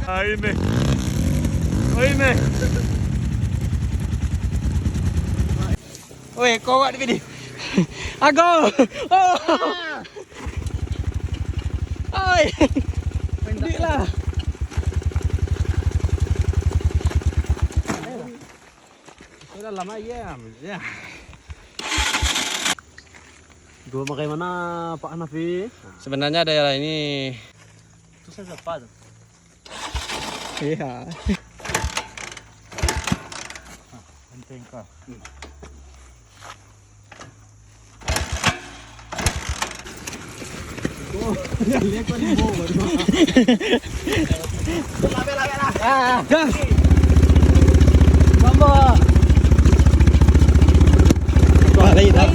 Ini. Oh ini. Woi, kau buat video. Aku. Oh. Oi. Pendiklah. Sudah lama ya. Dua bagaimana Pak Hanafi? Sebenarnya daerah ini Itu saya siapa? iya. Penting kah? Lihat kau ni bawa. Ah, dah. Mama. Wah, lagi dah.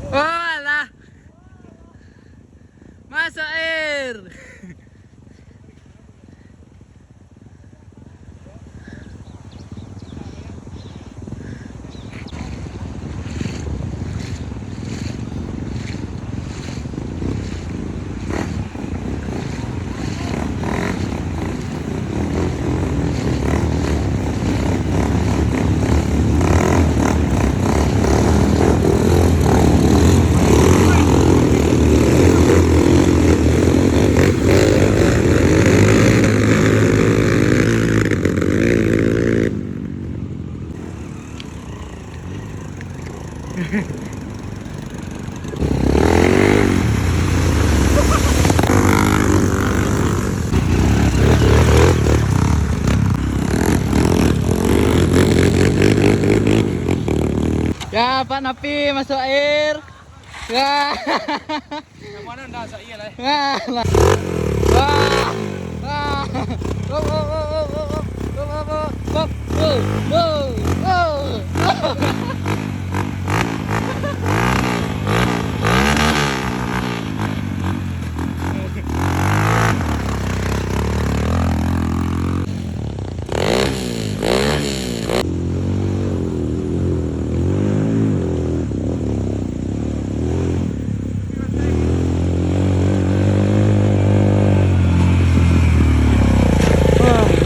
Walah. Masuk air. Ya, Pak Napi masuk air. Ya. Yang mana dah saya lah. Wah. Wah. Wah. Wow, wow, wow, wow, wow. Wow, wow, wow. Wow, wow.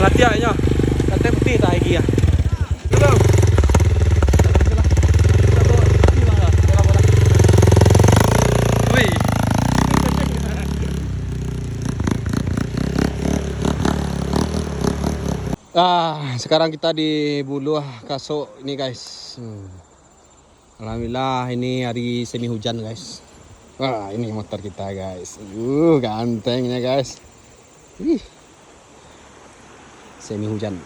Latihannya. Latihan putih tak lagi ya. Belum. Sekarang kita di Buluh Kasok ini guys. Alhamdulillah ini hari semi hujan guys. Wah, ini motor kita guys. Gantengnya guys. Semi hujan.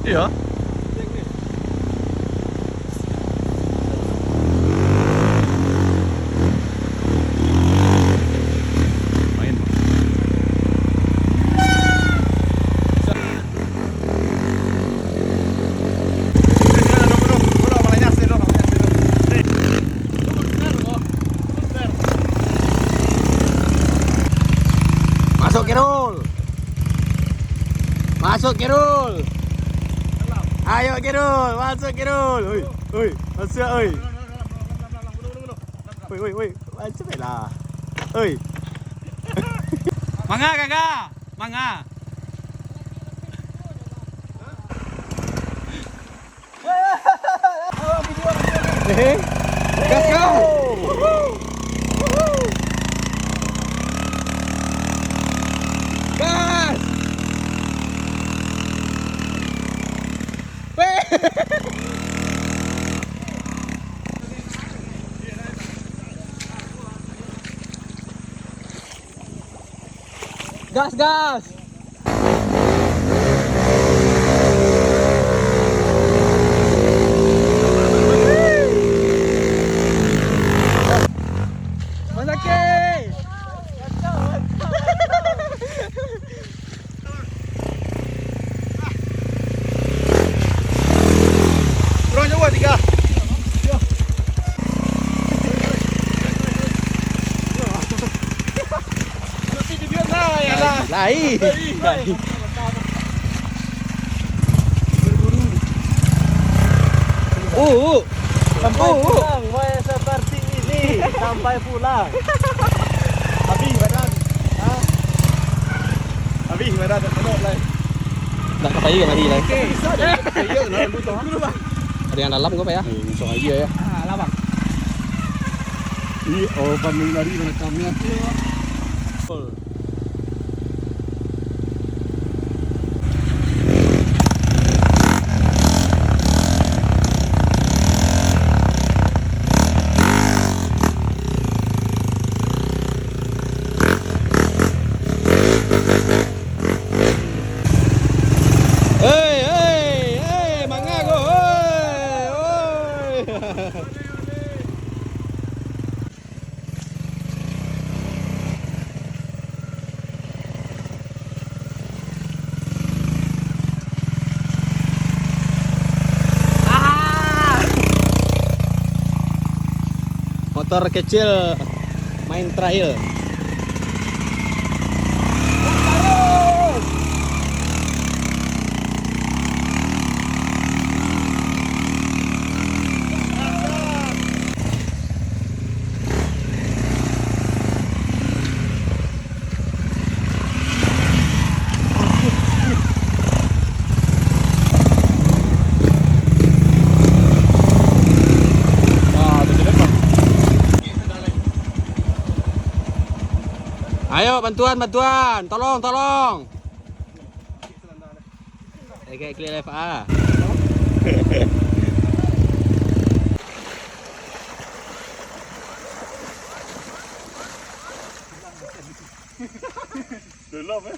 Iya. Masuk Kirul. Masuk Kirul. Ayo Kirul, masuk Kirul. Oi, masuk oi. Oi, macam lah. Oi. Mangga kakak, mangga. Gas kau. Gas. Gas, gas. Masakit. Bro, coba 3. Tapi di biar lah ya lah. Lain. Sampai pulang, wah seperti ini. Sampai pulang. Habis badan. Ha? Habis badan penuh lah. Dah kata iya mari lah. Okey, saya nak butuh ha. Ada yang dalam kau apa ya? Musuh aja ya. Ah, labang. Oh, pandai lari mana kami. Hey, mangago, oi. Motor kecil main trail. Ayo bantuan, tolong. Oke, clear FA. Belum ya?